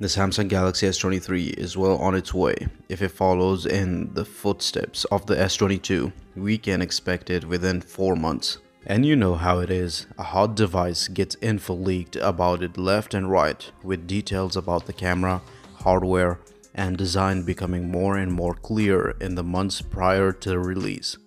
The Samsung Galaxy S23 is well on its way. If it follows in the footsteps of the S22, we can expect it within 4 months. And you know how it is, a hot device gets info leaked about it left and right, with details about the camera, hardware, and design becoming more and more clear in the months prior to the release.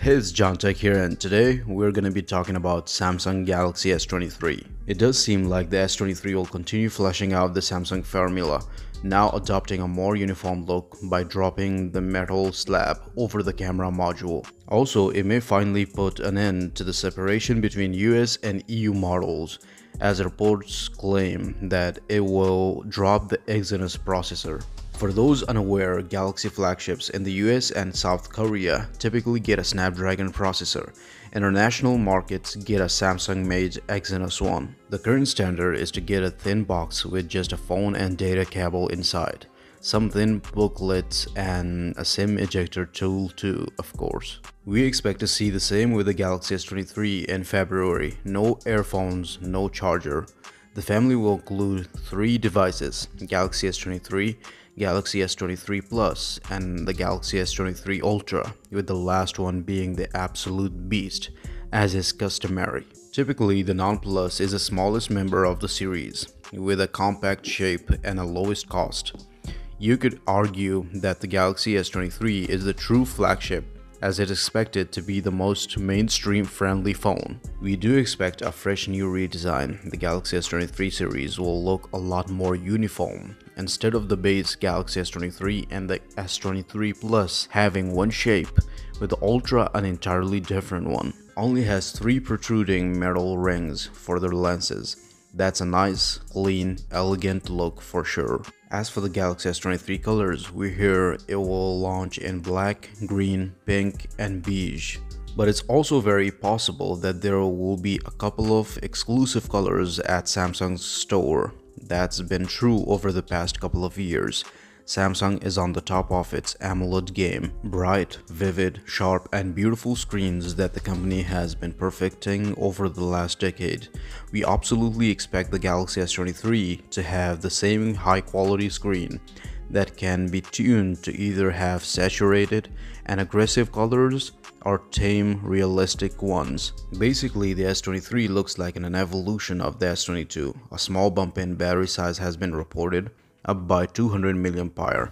Hey, it's John Tech here, and today we're going to be talking about Samsung Galaxy S23. It does seem like the S23 will continue fleshing out the Samsung formula, now adopting a more uniform look by dropping the metal slab over the camera module. Also, it may finally put an end to the separation between US and EU models, as reports claim that it will drop the Exynos processor. For those unaware, Galaxy flagships in the US and South Korea typically get a Snapdragon processor. International markets get a Samsung-made Exynos one. The current standard is to get a thin box with just a phone and data cable inside, some thin booklets, and a SIM ejector tool too, of course. We expect to see the same with the Galaxy S23 in February. No earphones, no charger. The family will include 3 devices: Galaxy S23, Galaxy S23 Plus, and the Galaxy S23 Ultra, with the last one being the absolute beast, as is customary. Typically, the Non-Plus is the smallest member of the series, with a compact shape and a lowest cost. You could argue that the Galaxy S23 is the true flagship, as it is expected to be the most mainstream-friendly phone. We do expect a fresh new redesign. The Galaxy S23 series will look a lot more uniform. Instead of the base Galaxy S23 and the S23 Plus having one shape, with the Ultra an entirely different one. Only has 3 protruding metal rings for their lenses. That's a nice, clean, elegant look for sure. As for the Galaxy S23 colors, we hear it will launch in black, green, pink, and beige. But it's also very possible that there will be a couple of exclusive colors at Samsung's store. That's been true over the past couple of years. Samsung is on the top of its AMOLED game. Bright, vivid, sharp, and beautiful screens that the company has been perfecting over the last decade. We absolutely expect the Galaxy S23 to have the same high-quality screen that can be tuned to either have saturated and aggressive colors or tame, realistic ones. Basically, the S23 looks like an evolution of the S22. A small bump in battery size has been reported, up by 200 mAh.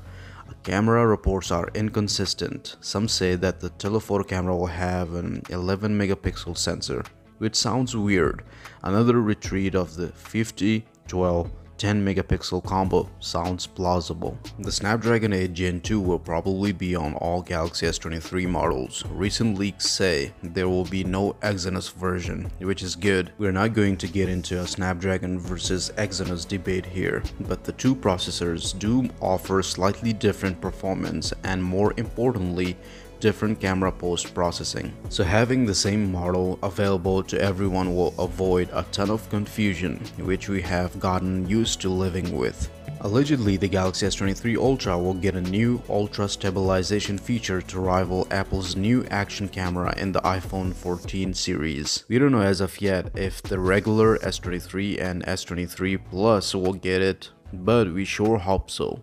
Camera reports are inconsistent. Some say that the telephoto camera will have an 11 megapixel sensor, which sounds weird. Another retreat of the 50, 12, 10 megapixel combo sounds plausible. The Snapdragon 8 Gen 2 will probably be on all Galaxy S23 models. Recent leaks say there will be no Exynos version, which is good. We're not going to get into a Snapdragon versus Exynos debate here, but the two processors do offer slightly different performance and, more importantly, different camera post-processing. So having the same model available to everyone will avoid a ton of confusion, which we have gotten used to living with. Allegedly, the Galaxy S23 Ultra will get a new Ultra stabilization feature to rival Apple's new action camera in the iPhone 14 series. We don't know as of yet if the regular S23 and S23 Plus will get it, but we sure hope so.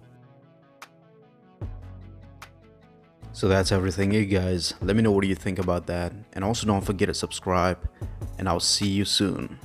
So that's everything, you guys. Let me know what you think about that, and also don't forget to subscribe, and I'll see you soon.